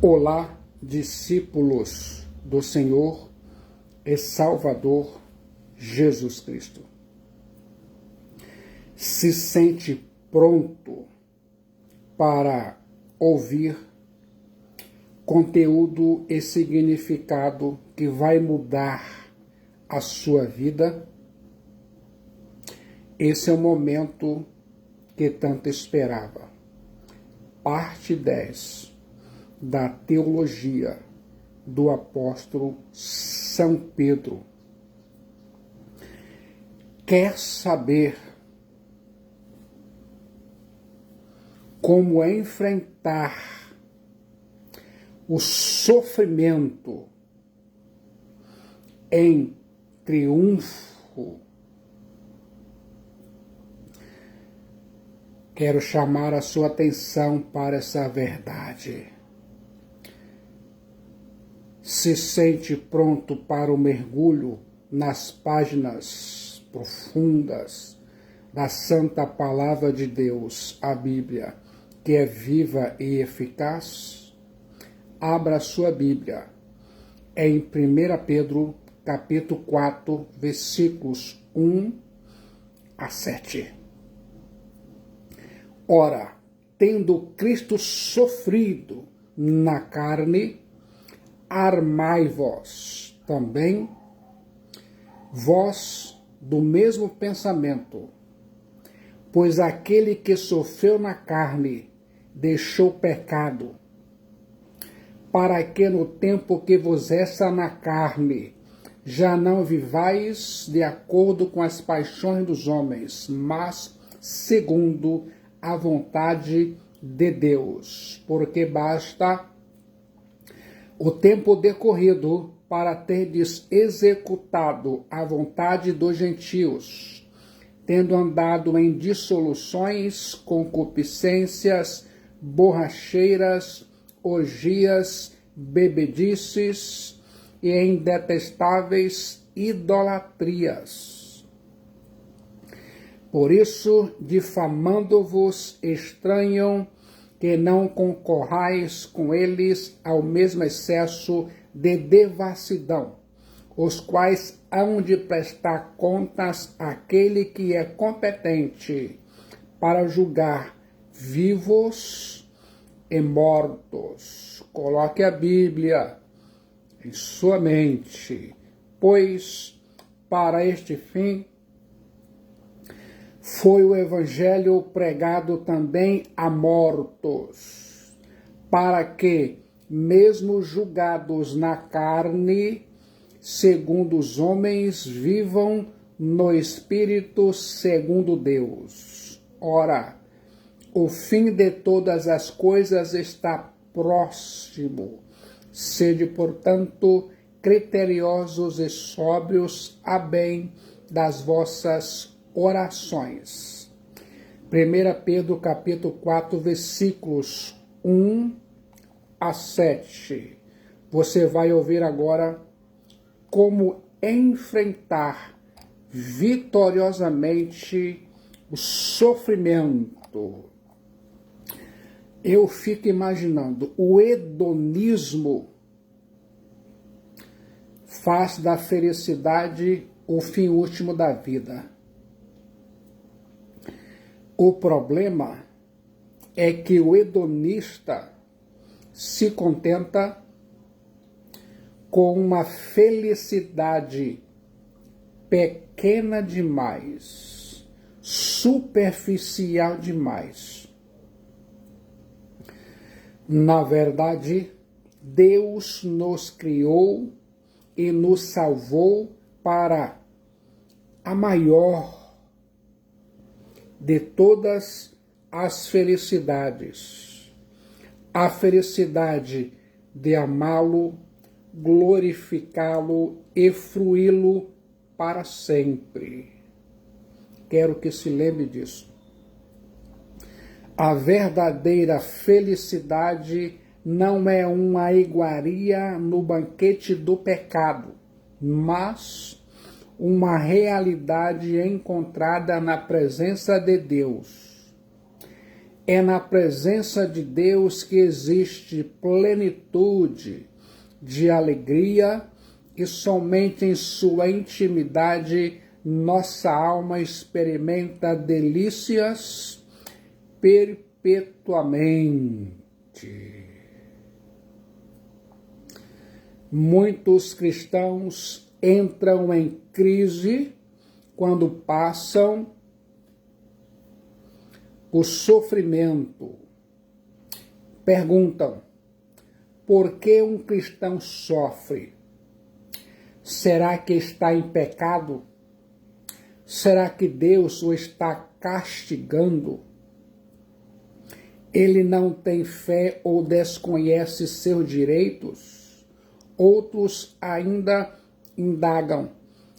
Olá, discípulos do Senhor e Salvador Jesus Cristo. Se sente pronto para ouvir conteúdo e significado que vai mudar a sua vida? Esse é o momento que tanto esperava. Parte 10 da teologia do apóstolo São Pedro. Quer saber como enfrentar o sofrimento em triunfo? Quero chamar a sua atenção para essa verdade. Se sente pronto para o mergulho nas páginas profundas da Santa Palavra de Deus, a Bíblia, que é viva e eficaz? Abra a sua Bíblia em 1 Pedro, capítulo 4, versículos 1 a 7. Ora, tendo Cristo sofrido na carne, armai-vos também, vós do mesmo pensamento, pois aquele que sofreu na carne deixou pecado, para que no tempo que vos resta na carne, já não vivais de acordo com as paixões dos homens, mas segundo a vontade de Deus, porque basta o tempo decorrido para terdes executado a vontade dos gentios, tendo andado em dissoluções, concupiscências, borracheiras, orgias, bebedices e em detestáveis idolatrias. Por isso, difamando-vos, estranham que não concorrais com eles ao mesmo excesso de devassidão, os quais hão de prestar contas àquele que é competente para julgar vivos e mortos. Coloque a Bíblia em sua mente, pois para este fim foi o evangelho pregado também a mortos, para que, mesmo julgados na carne, segundo os homens, vivam no espírito segundo Deus. Ora, o fim de todas as coisas está próximo. Sede, portanto, criteriosos e sóbrios a bem das vossas orações. 1 Pedro capítulo 4, versículos 1 a 7. Você vai ouvir agora como enfrentar vitoriosamente o sofrimento. Eu fico imaginando, o hedonismo faz da felicidade o fim último da vida. O problema é que o hedonista se contenta com uma felicidade pequena demais, superficial demais. Na verdade, Deus nos criou e nos salvou para a maior de todas as felicidades, a felicidade de amá-lo, glorificá-lo e fruí-lo para sempre. Quero que se lembre disso. A verdadeira felicidade não é uma iguaria no banquete do pecado, mas uma realidade encontrada na presença de Deus. É na presença de Deus que existe plenitude de alegria e somente em sua intimidade nossa alma experimenta delícias perpetuamente. Muitos cristãos entram em crise quando passam por sofrimento. Perguntam: por que um cristão sofre? Será que está em pecado? Será que Deus o está castigando? Ele não tem fé ou desconhece seus direitos? Outros ainda indagam: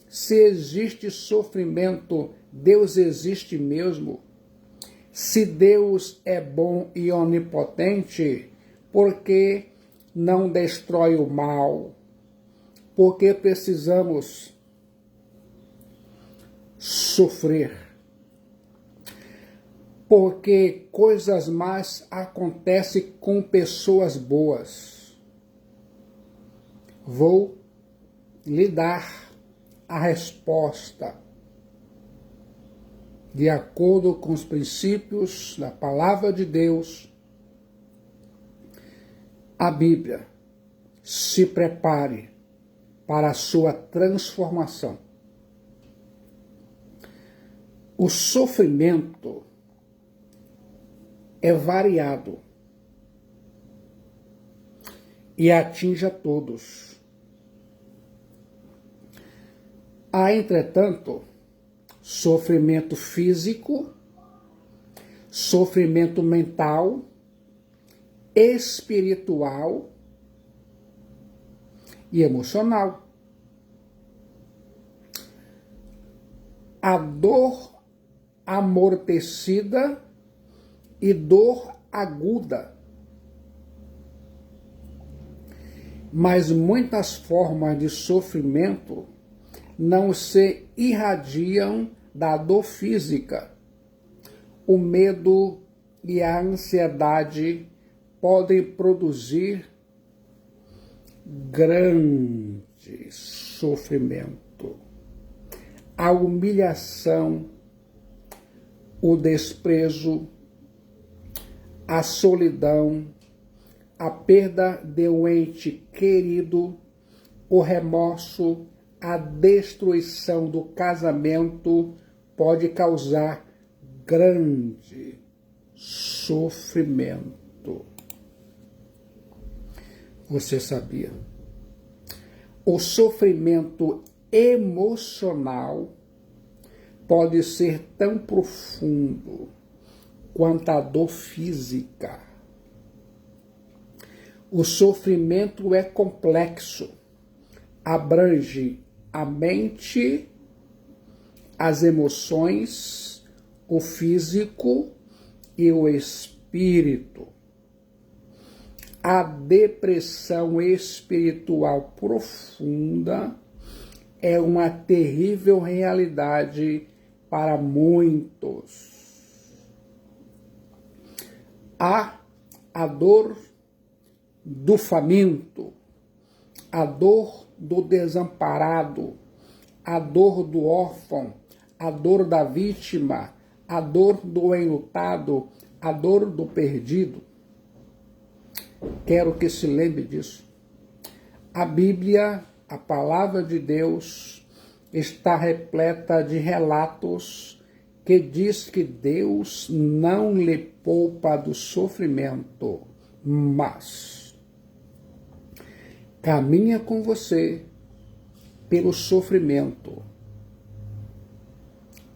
se existe sofrimento, Deus existe mesmo? Se Deus é bom e onipotente, por que não destrói o mal? Por que precisamos sofrer? Porque coisas más acontecem com pessoas boas. Vou lhe dar a resposta de acordo com os princípios da palavra de Deus, a Bíblia. Se prepare para a sua transformação. O sofrimento é variado e atinge a todos. Há, entretanto, sofrimento físico, sofrimento mental, espiritual e emocional. A dor amortecida e dor aguda. Mas muitas formas de sofrimento não se irradiam da dor física. O medo e a ansiedade podem produzir grande sofrimento. A humilhação, o desprezo, a solidão, a perda de um ente querido, o remorso, a destruição do casamento pode causar grande sofrimento. Você sabia? O sofrimento emocional pode ser tão profundo quanto a dor física. O sofrimento é complexo, abrange a mente, as emoções, o físico e o espírito. A depressão espiritual profunda é uma terrível realidade para muitos. Há a dor do faminto, a dor do desamparado, a dor do órfão, a dor da vítima, a dor do enlutado, a dor do perdido. Quero que se lembre disso. A Bíblia, a palavra de Deus, está repleta de relatos que diz que Deus não lhe poupa do sofrimento, mas caminha com você pelo sofrimento.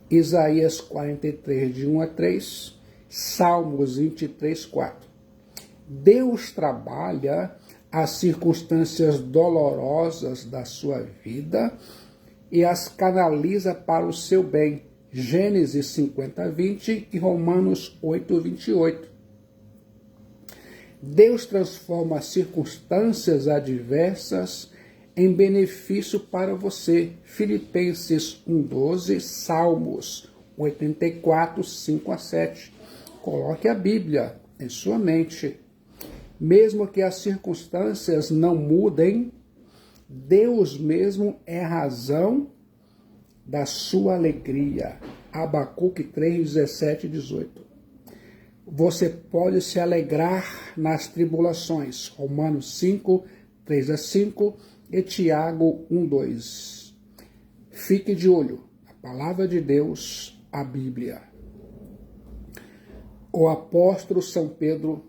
Isaías 43, de 1 a 3, Salmos 23, 4. Deus trabalha as circunstâncias dolorosas da sua vida e as canaliza para o seu bem. Gênesis 50, 20 e Romanos 8, 28. Deus transforma as circunstâncias adversas em benefício para você. Filipenses 1, 12, Salmos 84, 5 a 7. Coloque a Bíblia em sua mente. Mesmo que as circunstâncias não mudem, Deus mesmo é a razão da sua alegria. Abacuque 3, 17 e 18. Você pode se alegrar nas tribulações. Romanos 5, 3 a 5 e Tiago 1, 2. Fique de olho. A palavra de Deus, a Bíblia. O apóstolo São Pedro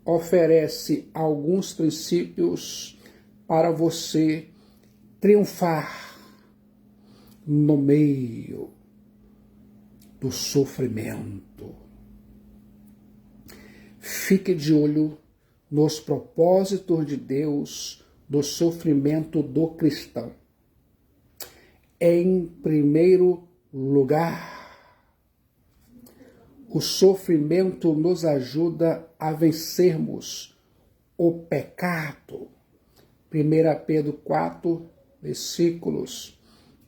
oferece alguns princípios para você triunfar no meio do sofrimento. Fique de olho nos propósitos de Deus do sofrimento do cristão. Em primeiro lugar, o sofrimento nos ajuda a vencermos o pecado. 1 Pedro 4, versículos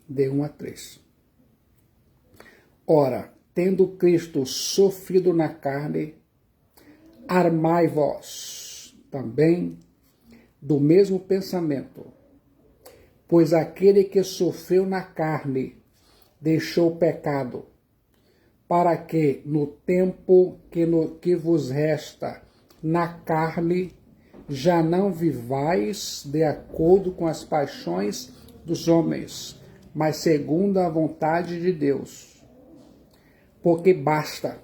de 1 a 3. Ora, tendo Cristo sofrido na carne, armai-vos também do mesmo pensamento, pois aquele que sofreu na carne deixou o pecado, para que no tempo que vos resta na carne já não vivais de acordo com as paixões dos homens, mas segundo a vontade de Deus. Porque basta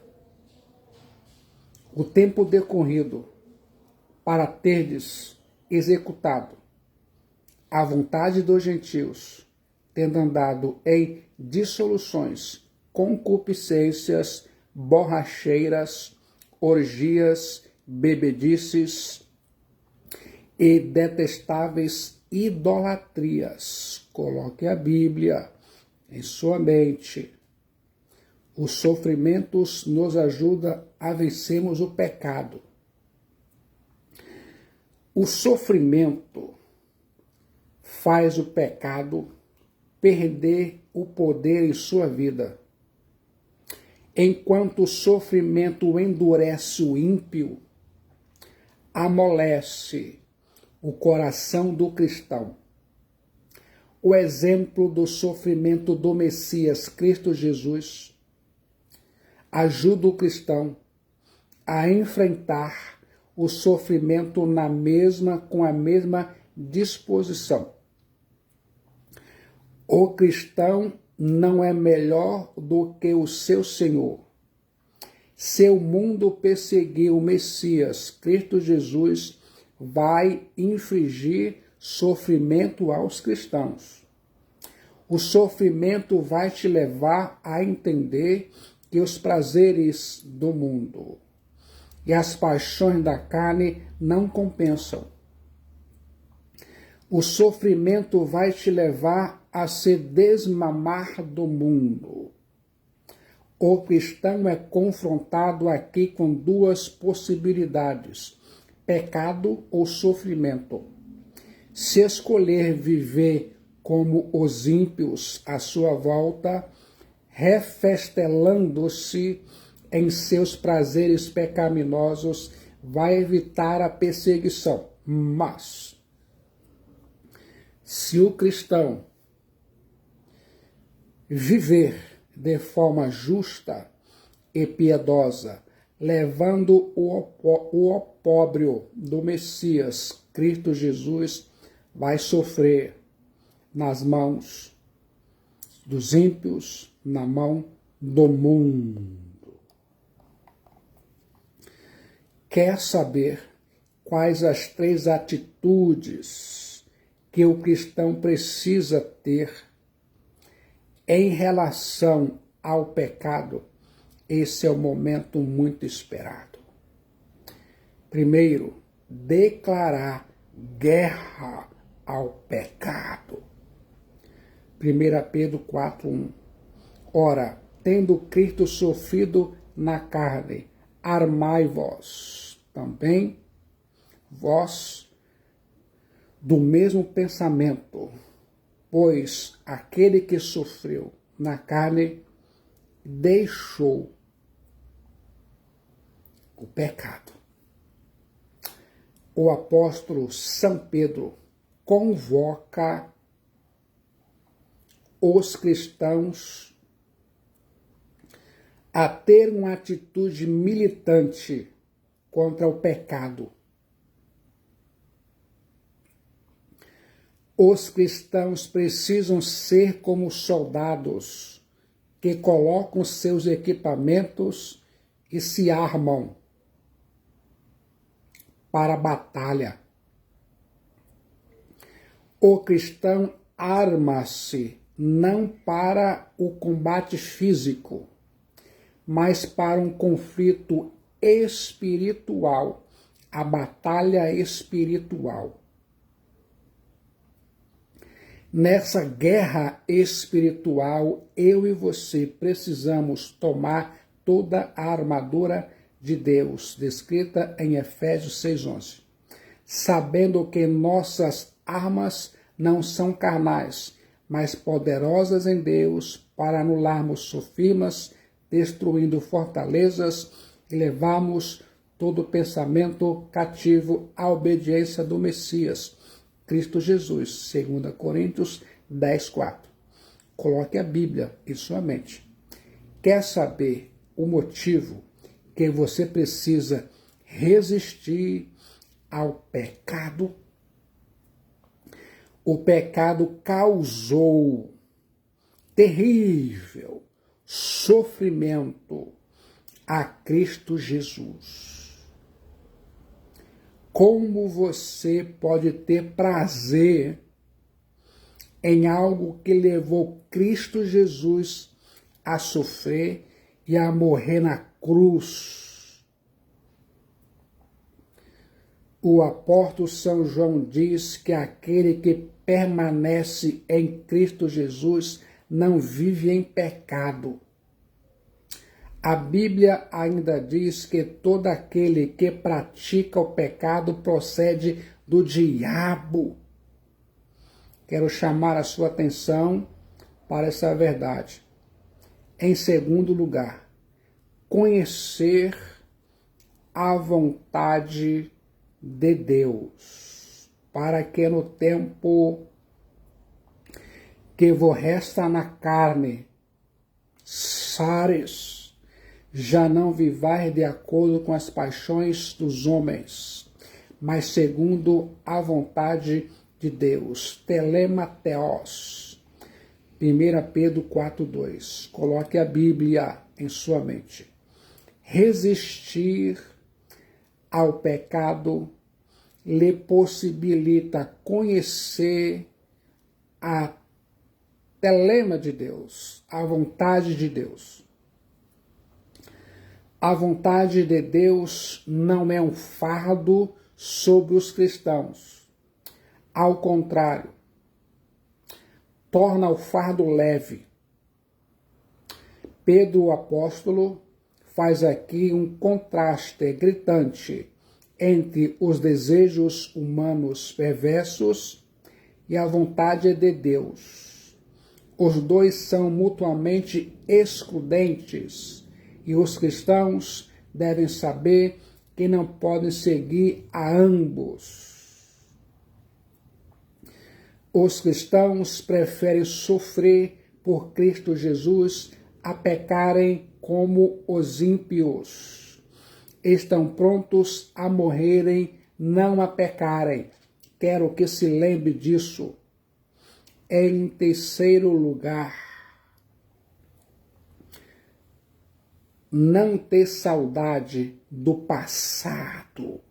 o tempo decorrido para terdes executado a vontade dos gentios, tendo andado em dissoluções, concupiscências, borracheiras, orgias, bebedices e detestáveis idolatrias. Coloque a Bíblia em sua mente. Os sofrimentos nos ajudam a vencermos o pecado. O sofrimento faz o pecado perder o poder em sua vida. Enquanto o sofrimento endurece o ímpio, amolece o coração do cristão. O exemplo do sofrimento do Messias, Cristo Jesus, ajuda o cristão a enfrentar o sofrimento com a mesma disposição. O cristão não é melhor do que o seu Senhor. Se o mundo perseguir o Messias, Cristo Jesus vai infligir sofrimento aos cristãos. O sofrimento vai te levar a entender que os prazeres do mundo e as paixões da carne não compensam. O sofrimento vai te levar a se desmamar do mundo. O cristão é confrontado aqui com duas possibilidades: pecado ou sofrimento. Se escolher viver como os ímpios à sua volta, refestelando-se em seus prazeres pecaminosos, vai evitar a perseguição. Mas, se o cristão viver de forma justa e piedosa, levando o opróbrio do Messias, Cristo Jesus, vai sofrer nas mãos dos ímpios, na mão do mundo. Quer saber quais as 3 atitudes que o cristão precisa ter em relação ao pecado? Esse é o momento muito esperado. Primeiro, declarar guerra ao pecado. 1 Pedro 4:1. Ora, tendo Cristo sofrido na carne, armai-vos também, vós, do mesmo pensamento, pois aquele que sofreu na carne deixou o pecado. O apóstolo São Pedro convoca os cristãos a ter uma atitude militante contra o pecado. Os cristãos precisam ser como soldados que colocam seus equipamentos e se armam para a batalha. O cristão arma-se não para o combate físico, mas para um conflito espiritual, a batalha espiritual. Nessa guerra espiritual, eu e você precisamos tomar toda a armadura de Deus, descrita em Efésios 6:11, sabendo que nossas armas não são carnais, mas poderosas em Deus para anularmos sofismas, destruindo fortalezas e levarmos todo pensamento cativo à obediência do Messias, Cristo Jesus, 2 Coríntios 10:4. Coloque a Bíblia em sua mente. Quer saber o motivo que você precisa resistir ao pecado? O pecado causou terrível sofrimento a Cristo Jesus. Como você pode ter prazer em algo que levou Cristo Jesus a sofrer e a morrer na cruz? O apóstolo São João diz que aquele que permanece em Cristo Jesus não vive em pecado. A Bíblia ainda diz que todo aquele que pratica o pecado procede do diabo. Quero chamar a sua atenção para essa verdade. Em segundo lugar, conhecer a vontade de Deus, para que no tempo que vos resta na carne, sares, já não vivais de acordo com as paixões dos homens, mas segundo a vontade de Deus. Telemateos. 1 Pedro 4:2. Coloque a Bíblia em sua mente. Resistir ao pecado lhe possibilita conhecer a telema de Deus, a vontade de Deus. A vontade de Deus não é um fardo sobre os cristãos. Ao contrário, torna o fardo leve. Pedro, o apóstolo, faz aqui um contraste gritante entre os desejos humanos perversos e a vontade de Deus. Os dois são mutuamente excludentes e os cristãos devem saber que não podem seguir a ambos. Os cristãos preferem sofrer por Cristo Jesus a pecarem como os ímpios. Estão prontos a morrerem, não a pecarem. Quero que se lembre disso. Em terceiro lugar, não ter saudade do passado.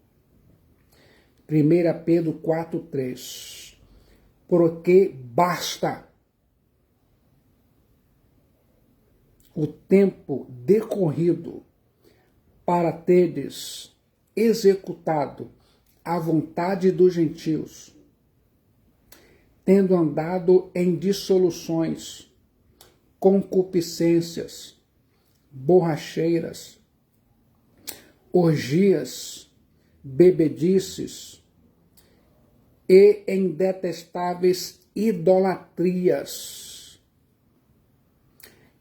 1 Pedro 4:3. Porque basta o tempo decorrido para teres executado a vontade dos gentios, tendo andado em dissoluções, concupiscências, borracheiras, orgias, bebedices e em detestáveis idolatrias.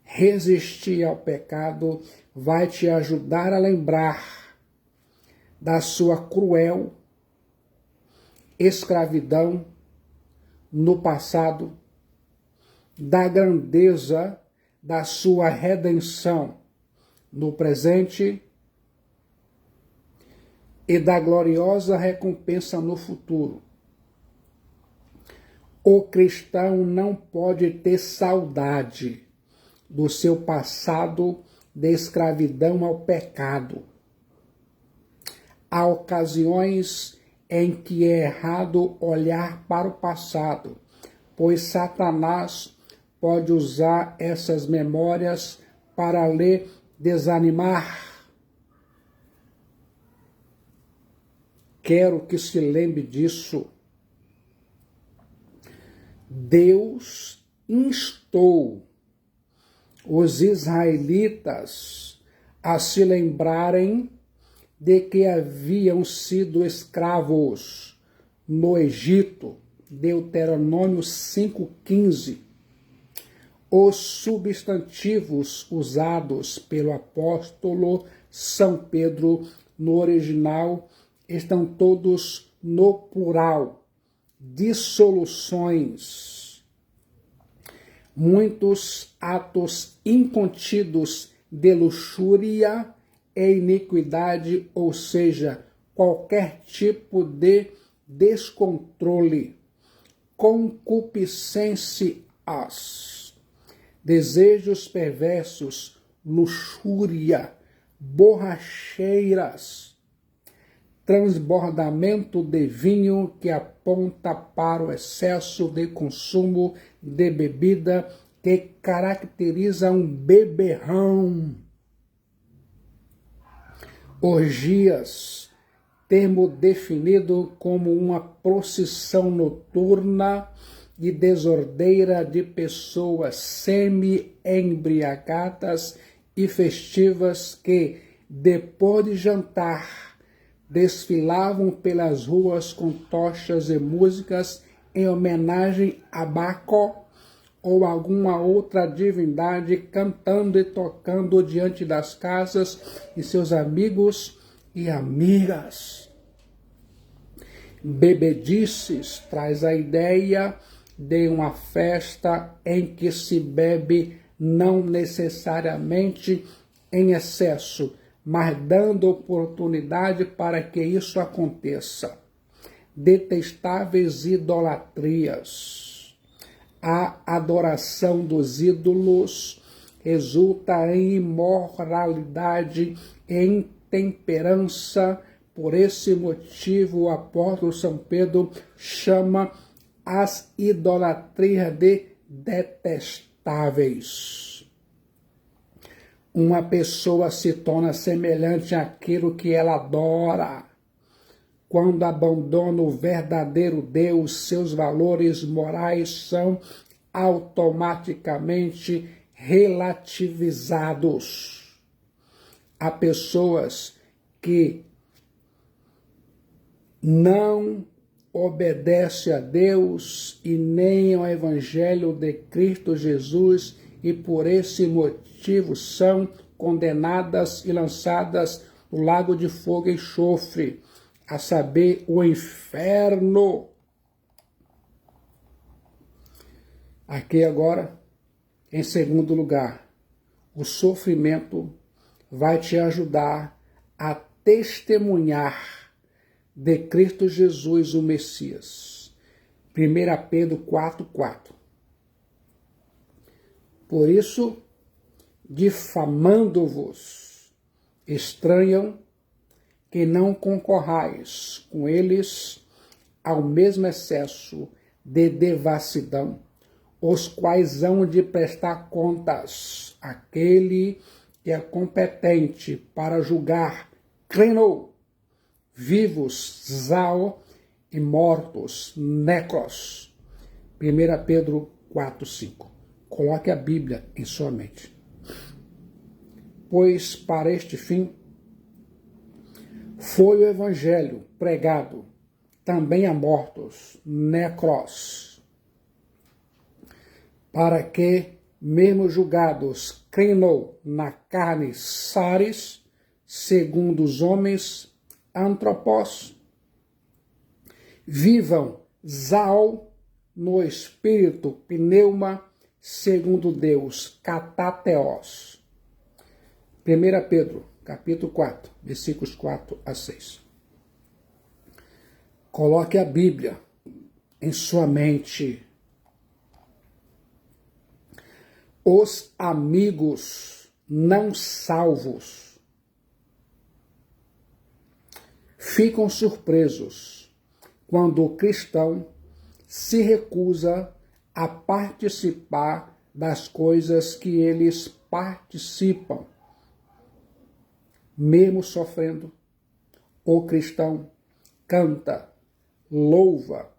Resistir ao pecado vai te ajudar a lembrar da sua cruel escravidão no passado, da grandeza da sua redenção no presente e da gloriosa recompensa no futuro. O cristão não pode ter saudade do seu passado de escravidão ao pecado. Há ocasiões em que é errado olhar para o passado, pois Satanás pode usar essas memórias para lhe desanimar. Quero que se lembre disso. Deus instou os israelitas a se lembrarem de que haviam sido escravos no Egito, Deuteronômio 5,15. Os substantivos usados pelo apóstolo São Pedro no original estão todos no plural, dissoluções. Muitos atos incontidos de luxúria e iniquidade, ou seja, qualquer tipo de descontrole, concupiscências, desejos perversos, luxúria, borracheiras, transbordamento de vinho que aponta para o excesso de consumo de bebida que caracteriza um beberrão. Orgias, termo definido como uma procissão noturna e desordeira de pessoas semi-embriagadas e festivas que, depois de jantar, desfilavam pelas ruas com tochas e músicas em homenagem a Baco ou alguma outra divindade, cantando e tocando diante das casas de seus amigos e amigas. Bebedices traz a ideia de uma festa em que se bebe não necessariamente em excesso, mas dando oportunidade para que isso aconteça. Detestáveis idolatrias. A adoração dos ídolos resulta em imoralidade e intemperança. Por esse motivo, o apóstolo São Pedro chama as idolatrias de detestáveis. Uma pessoa se torna semelhante àquilo que ela adora. Quando abandona o verdadeiro Deus, seus valores morais são automaticamente relativizados. Há pessoas que não obedecem a Deus e nem ao Evangelho de Cristo Jesus e por esse motivo são condenadas e lançadas no lago de fogo e enxofre, a saber, o inferno. Aqui agora, em segundo lugar, o sofrimento vai te ajudar a testemunhar de Cristo Jesus, o Messias. 1 Pedro 4,4. Por isso, difamando-vos, estranham que não concorrais com eles ao mesmo excesso de devassidão, os quais hão de prestar contas àquele que é competente para julgar, creno, vivos, zao, e mortos, necros. 1 Pedro 4,5. Coloque a Bíblia em sua mente. Pois para este fim foi o Evangelho pregado também a mortos, necros, para que, mesmo julgados, creno na carne, sares, segundo os homens, antropos. Vivam zal no espírito, pneuma, segundo Deus, katateos. 1 Pedro, capítulo 4, versículos 4 a 6. Coloque a Bíblia em sua mente. Os amigos não salvos ficam surpresos quando o cristão se recusa a participar das coisas que eles participam. Mesmo sofrendo, o cristão canta, louva,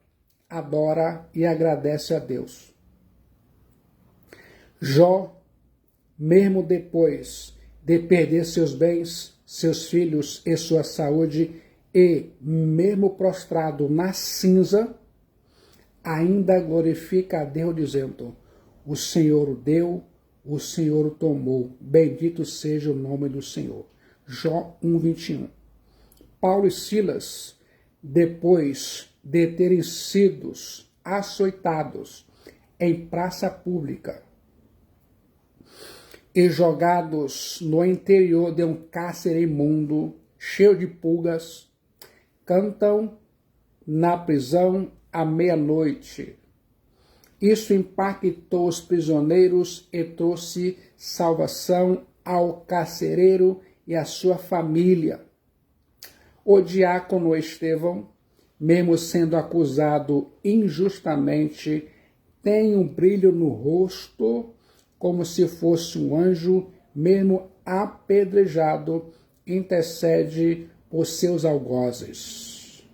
adora e agradece a Deus. Jó, mesmo depois de perder seus bens, seus filhos e sua saúde, e mesmo prostrado na cinza, ainda glorifica a Deus dizendo: o Senhor o deu, o Senhor o tomou, bendito seja o nome do Senhor. Jó 1:21. Paulo e Silas, depois de terem sido açoitados em praça pública e jogados no interior de um cárcere imundo, cheio de pulgas, cantam na prisão à meia-noite. Isso impactou os prisioneiros e trouxe salvação ao carcereiro e à sua família. O diácono Estevão, mesmo sendo acusado injustamente, tem um brilho no rosto como se fosse um anjo, mesmo apedrejado, intercede por seus algozes.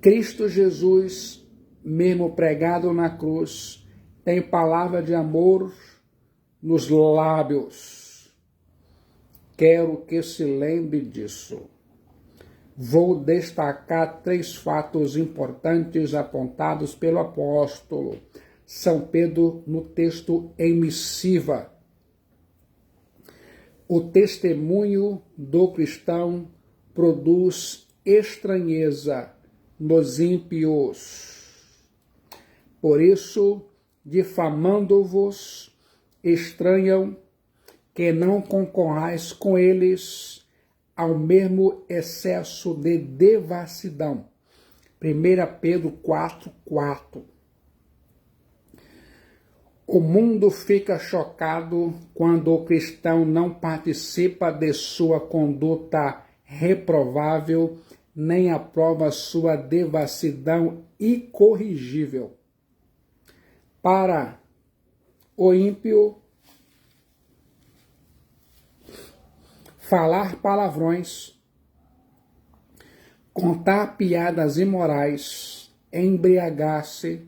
Cristo Jesus, mesmo pregado na cruz, tem palavra de amor nos lábios. Quero que se lembre disso. Vou destacar 3 fatos importantes apontados pelo apóstolo São Pedro no texto em missiva. O testemunho do cristão produz estranheza nos ímpios. Por isso, difamando-vos, estranham que não concorrais com eles ao mesmo excesso de devassidão. 1 Pedro 4:4. O mundo fica chocado quando o cristão não participa de sua conduta reprovável, nem aprova sua devassidão incorrigível. Para o ímpio, falar palavrões, contar piadas imorais, embriagar-se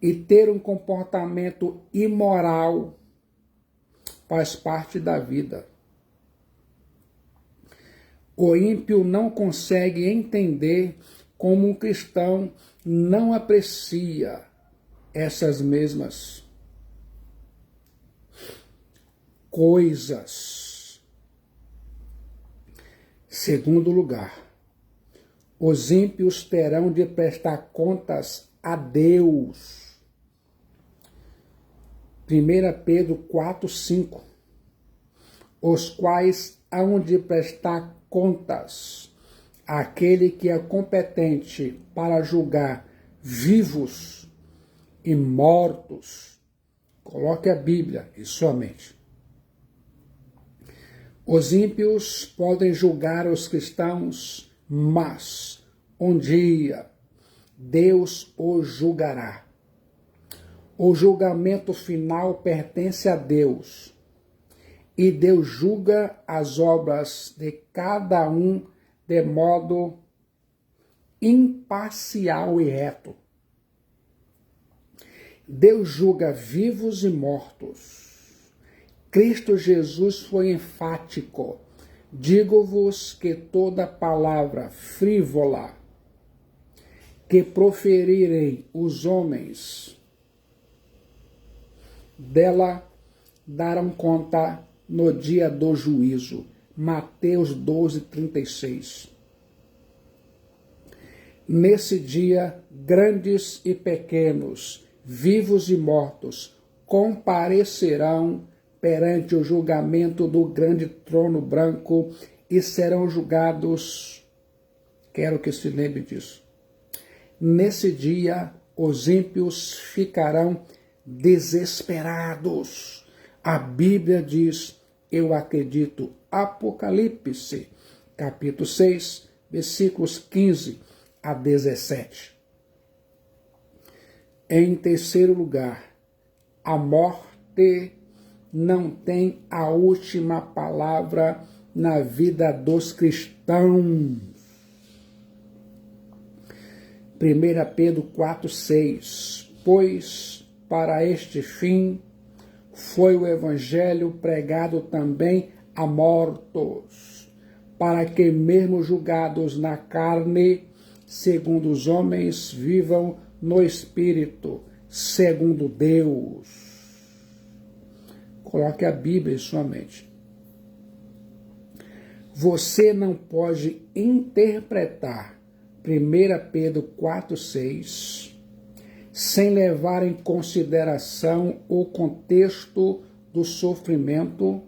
e ter um comportamento imoral faz parte da vida. O ímpio não consegue entender como um cristão não aprecia essas mesmas coisas. Segundo lugar, os ímpios terão de prestar contas a Deus. 1 Pedro 4:5, os quais hão de prestar contas àquele que é competente para julgar vivos e mortos. Coloque a Bíblia em sua mente. Os ímpios podem julgar os cristãos, mas um dia Deus os julgará. O julgamento final pertence a Deus, e Deus julga as obras de cada um de modo imparcial e reto. Deus julga vivos e mortos. Cristo Jesus foi enfático. Digo-vos que toda palavra frívola que proferirem os homens, dela darão conta no dia do juízo. Mateus 12, 36. Nesse dia, grandes e pequenos, vivos e mortos, comparecerão perante o julgamento do grande trono branco e serão julgados. Quero que se lembre disso. Nesse dia, os ímpios ficarão desesperados. A Bíblia diz, eu acredito, Apocalipse, capítulo 6, versículos 15 a 17. Em terceiro lugar, a morte não tem a última palavra na vida dos cristãos. 1 Pedro 4,6. Pois para este fim foi o evangelho pregado também a mortos, para que mesmo julgados na carne, segundo os homens, vivam no Espírito, segundo Deus. Coloque a Bíblia em sua mente. Você não pode interpretar 1 Pedro 4,6 sem levar em consideração o contexto do sofrimento,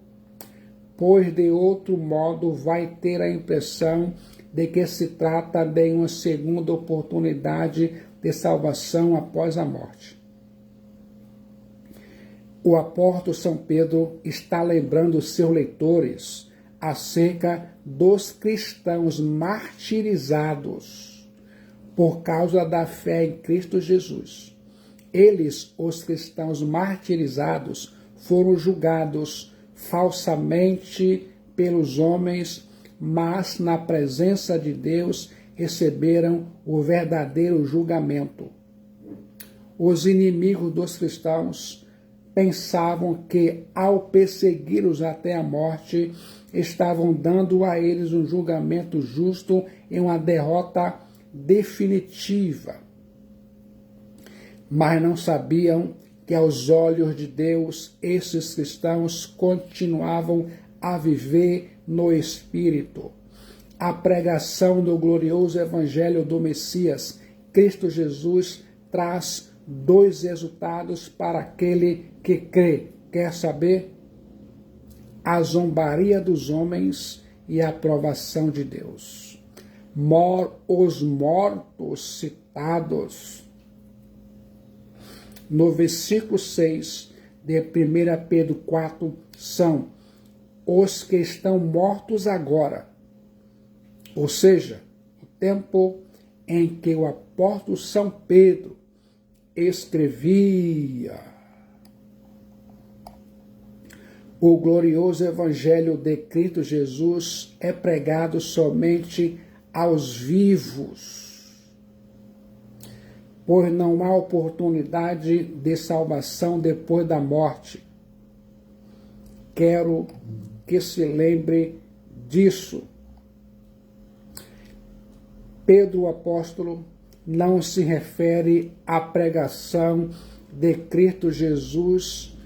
pois de outro modo vai ter a impressão de que se trata de uma segunda oportunidade de salvação após a morte. O apóstolo São Pedro está lembrando seus leitores acerca dos cristãos martirizados por causa da fé em Cristo Jesus. Eles, os cristãos martirizados, foram julgados falsamente pelos homens, mas na presença de Deus receberam o verdadeiro julgamento. Os inimigos dos cristãos pensavam que, ao persegui-los até a morte, estavam dando a eles um julgamento justo e uma derrota definitiva. Mas não sabiam que, aos olhos de Deus, esses cristãos continuavam a viver no Espírito. A pregação do glorioso Evangelho do Messias, Cristo Jesus, traz dois resultados para aquele que crê. Quer saber? A zombaria dos homens e a aprovação de Deus. Os mortos citados no versículo 6 de 1 Pedro 4 são os que estão mortos agora, ou seja, o tempo em que o apóstolo São Pedro escrevia. O glorioso Evangelho de Cristo Jesus é pregado somente aos vivos, pois não há oportunidade de salvação depois da morte. Quero que se lembre disso. Pedro, o apóstolo, não se refere à pregação de Cristo Jesus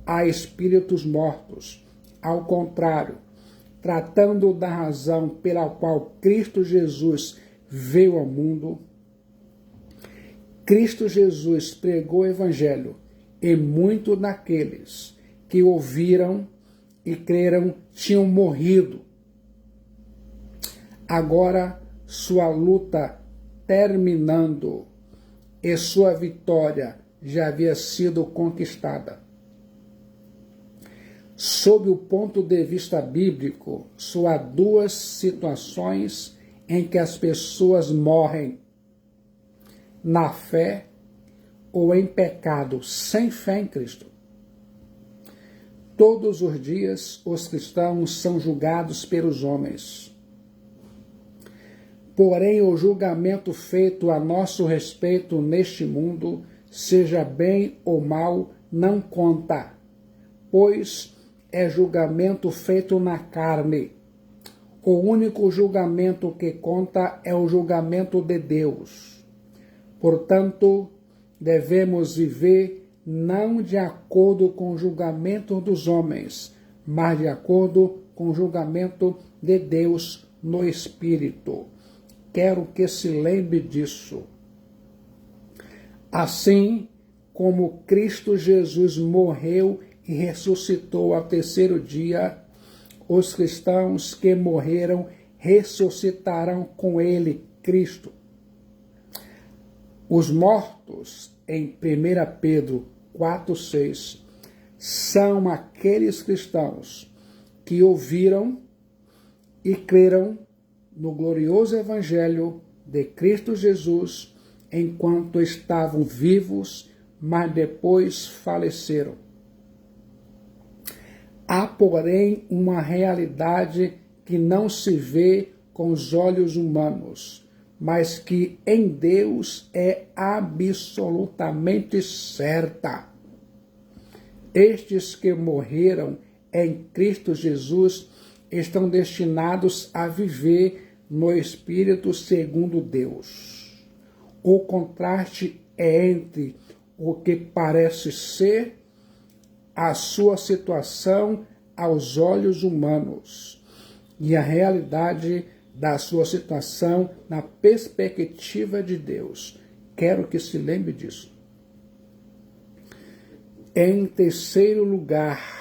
a espíritos mortos. Ao contrário, tratando da razão pela qual Cristo Jesus veio ao mundo, Cristo Jesus pregou o Evangelho e muitos daqueles que ouviram e creram tinham morrido. Agora, sua luta terminando e sua vitória já havia sido conquistada. Sob o ponto de vista bíblico, só há duas situações em que as pessoas morrem: na fé ou em pecado, sem fé em Cristo. Todos os dias os cristãos são julgados pelos homens. Porém, o julgamento feito a nosso respeito neste mundo, seja bem ou mal, não conta, pois é julgamento feito na carne. O único julgamento que conta é o julgamento de Deus. Portanto, devemos viver não de acordo com o julgamento dos homens, mas de acordo com o julgamento de Deus no Espírito. Quero que se lembre disso. Assim como Cristo Jesus morreu e ressuscitou ao terceiro dia, os cristãos que morreram ressuscitarão com ele, Cristo. Os mortos, em 1 Pedro 4,6, são aqueles cristãos que ouviram e creram no glorioso Evangelho de Cristo Jesus enquanto estavam vivos, mas depois faleceram. Há, porém, uma realidade que não se vê com os olhos humanos, mas que em Deus é absolutamente certa. Estes que morreram em Cristo Jesus estão destinados a viver no Espírito segundo Deus. O contraste é entre o que parece ser a sua situação aos olhos humanos e a realidade da sua situação na perspectiva de Deus. Quero que se lembre disso. Em terceiro lugar,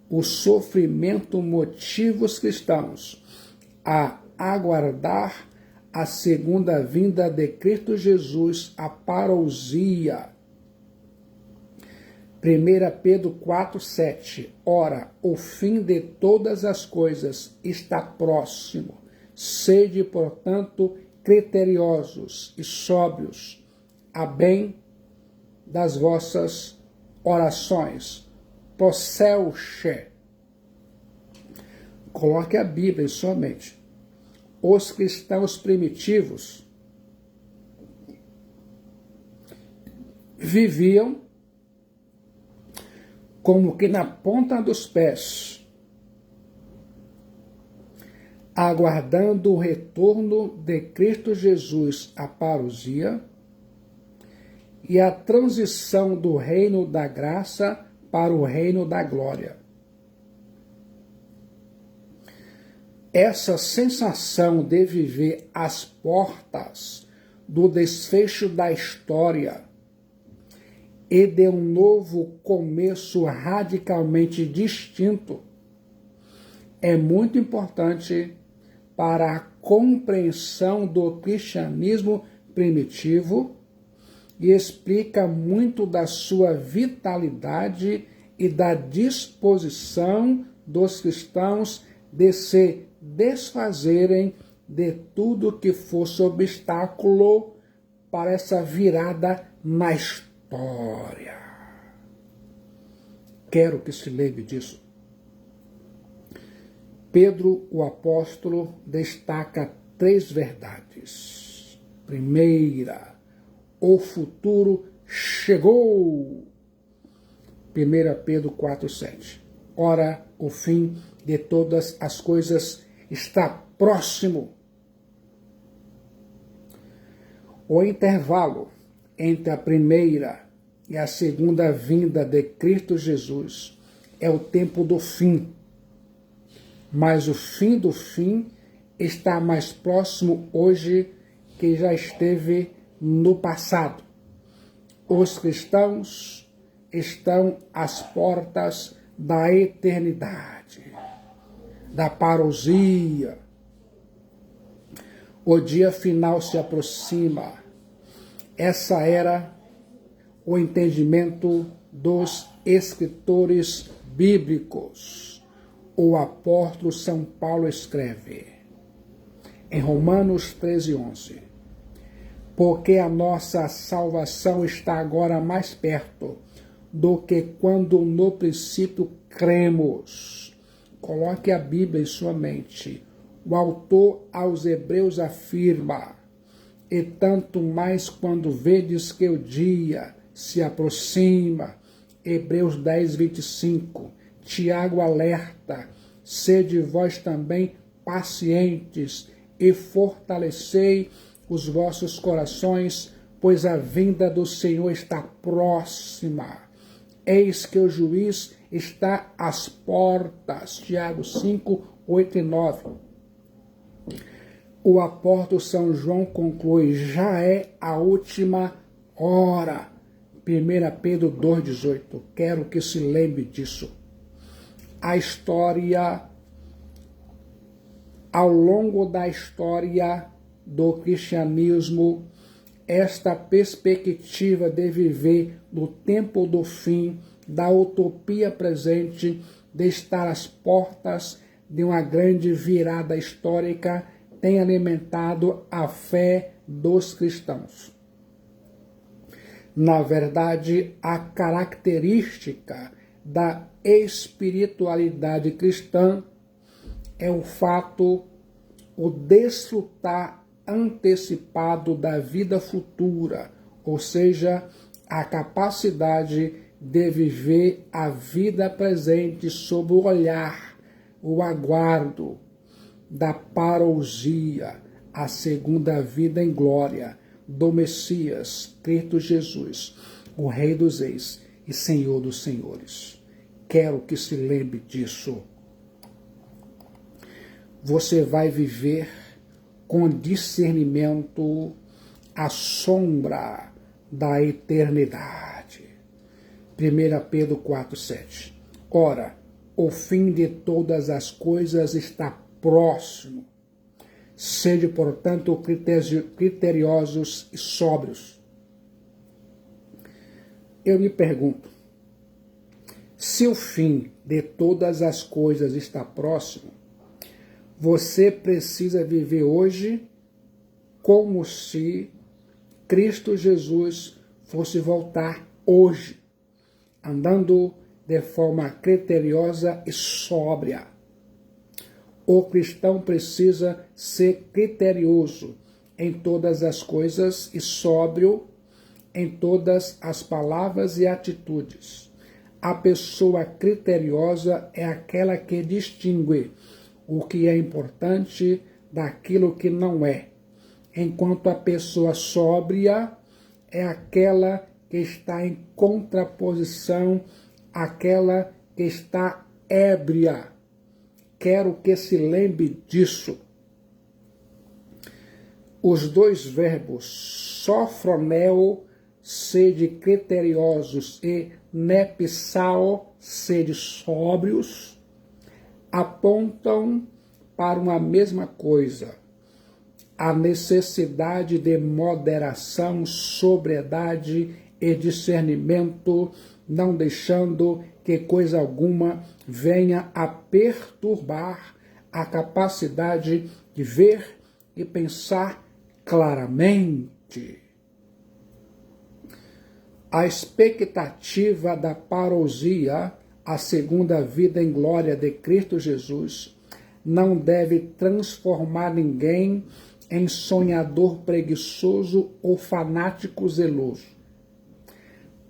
o sofrimento motiva os cristãos a aguardar a segunda vinda de Cristo Jesus, a parousia. 1 Pedro 4,7. Ora, o fim de todas as coisas está próximo. Sede, portanto, criteriosos e sóbrios, a bem das vossas orações. Proseuche. Coloque a Bíblia em sua mente. Os cristãos primitivos viviam como que na ponta dos pés, aguardando o retorno de Cristo Jesus à parousia e a transição do reino da graça para o reino da glória. Essa sensação de viver às portas do desfecho da história e de um novo começo radicalmente distinto é muito importante para a compreensão do cristianismo primitivo e explica muito da sua vitalidade e da disposição dos cristãos de se desfazerem de tudo que fosse obstáculo para essa virada na história. Quero que se lembre disso. Pedro, o apóstolo, destaca 3 verdades. Primeira, o futuro chegou. 1 Pedro 4,7. Ora, o fim de todas as coisas está próximo. O intervalo entre a primeira e a segunda vinda de Cristo Jesus é o tempo do fim. Mas o fim do fim está mais próximo hoje que já esteve no passado. Os cristãos estão às portas da eternidade, da parousia. O dia final se aproxima. Essa era o entendimento dos escritores bíblicos. O apóstolo São Paulo escreve em Romanos 13:11: porque a nossa salvação está agora mais perto do que quando no princípio cremos. Coloque a Bíblia em sua mente. O autor aos Hebreus afirma: e tanto mais quando vedes que o dia se aproxima. Hebreus 10:25. Tiago alerta: sede vós também pacientes e fortalecei os vossos corações, pois a vinda do Senhor está próxima. Eis que o juiz está às portas. Tiago 5, 8 e 9. O apóstolo São João conclui, já é a última hora. 1 Pedro 2,18. Quero que se lembre disso. A história, ao longo da história do cristianismo, esta perspectiva de viver no tempo do fim, da utopia presente, de estar às portas de uma grande virada histórica, tem alimentado a fé dos cristãos. Na verdade, a característica da espiritualidade cristã é o fato, o desfrutar antecipado da vida futura, ou seja, a capacidade de viver a vida presente sob o olhar, o aguardo da parousia, a segunda vida em glória do Messias, Cristo Jesus, o Rei dos Reis e Senhor dos Senhores. Quero que se lembre disso. Você vai viver com discernimento a sombra da eternidade. 1 Pedro 4,7. Ora, o fim de todas as coisas está próximo. Sede, portanto, criteriosos e sóbrios. Eu me pergunto, se o fim de todas as coisas está próximo, você precisa viver hoje como se Cristo Jesus fosse voltar hoje, andando de forma criteriosa e sóbria. O cristão precisa ser criterioso em todas as coisas e sóbrio em todas as palavras e atitudes. A pessoa criteriosa é aquela que distingue o que é importante daquilo que não é, enquanto a pessoa sóbria é aquela que está em contraposição àquela que está ébria. Quero que se lembre disso. Os dois verbos sofroneo, sede criteriosos, e nepsao, sede sóbrios, apontam para uma mesma coisa: a necessidade de moderação, sobriedade e discernimento, não deixando que coisa alguma venha a perturbar a capacidade de ver e pensar claramente. A expectativa da parousia, a segunda vida em glória de Cristo Jesus, não deve transformar ninguém em sonhador preguiçoso ou fanático zeloso.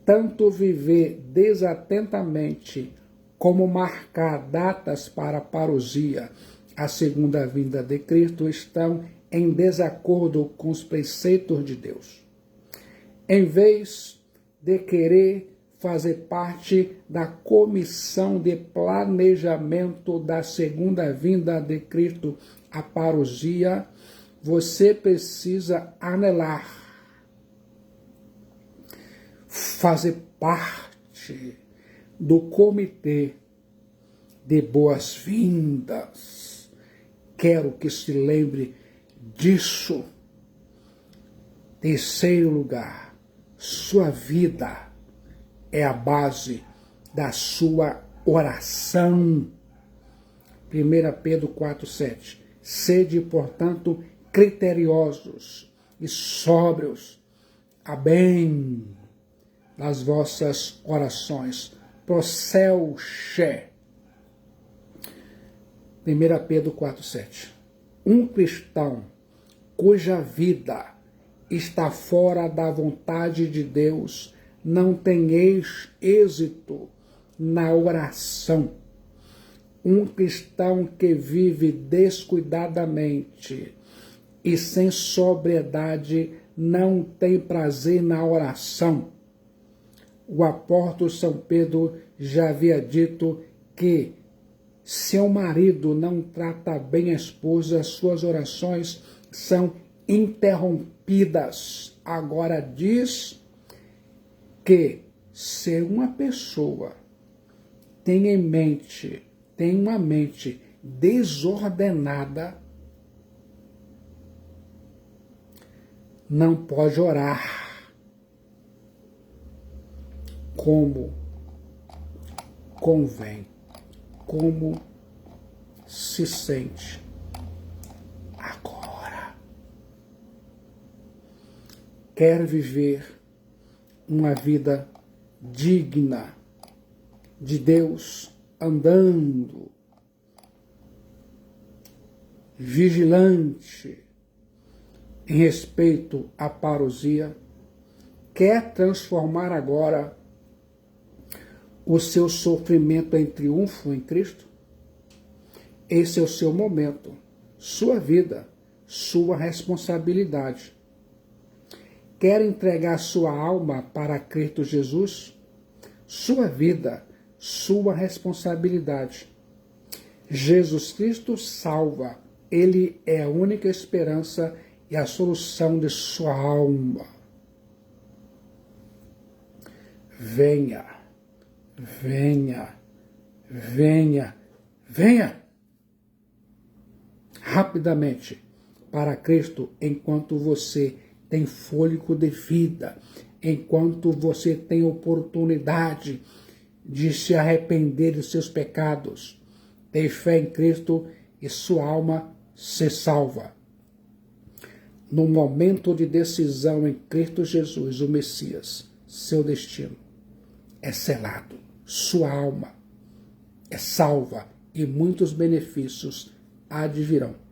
Tanto viver desatentamente como marcar datas para a parousia, a segunda vinda de Cristo, estão em desacordo com os preceitos de Deus. Em vez de querer fazer parte da comissão de planejamento da segunda vinda de Cristo, a parousia, você precisa anelar, fazer parte do comitê de boas-vindas. Quero que se lembre disso. Terceiro lugar, sua vida é a base da sua oração. 1 Pedro 4,7. Sede, portanto, criteriosos e sóbrios a bem das vossas orações. Procelche. 1 Pedro 4,7. Um cristão cuja vida está fora da vontade de Deus não tem êxito na oração. Um cristão que vive descuidadamente e sem sobriedade não tem prazer na oração. o apóstolo São Pedro já havia dito que seu marido não trata bem a esposa, suas orações são interrompidas. Agora diz que se uma pessoa tem uma mente desordenada, não pode orar como convém, como se sente agora. Quer viver uma vida digna de Deus, andando vigilante em respeito à parousia, quer transformar agora o seu sofrimento em triunfo em Cristo? Esse é o seu momento, sua vida, sua responsabilidade. Quer entregar sua alma para Cristo Jesus? Sua vida, sua responsabilidade. Jesus Cristo salva. Ele é a única esperança e a solução de sua alma. Venha, venha, venha, venha rapidamente para Cristo enquanto você tem fôlego de vida, enquanto você tem oportunidade de se arrepender dos seus pecados, ter fé em Cristo e sua alma se salva. No momento de decisão em Cristo Jesus, o Messias, seu destino é selado, sua alma é salva e muitos benefícios advirão.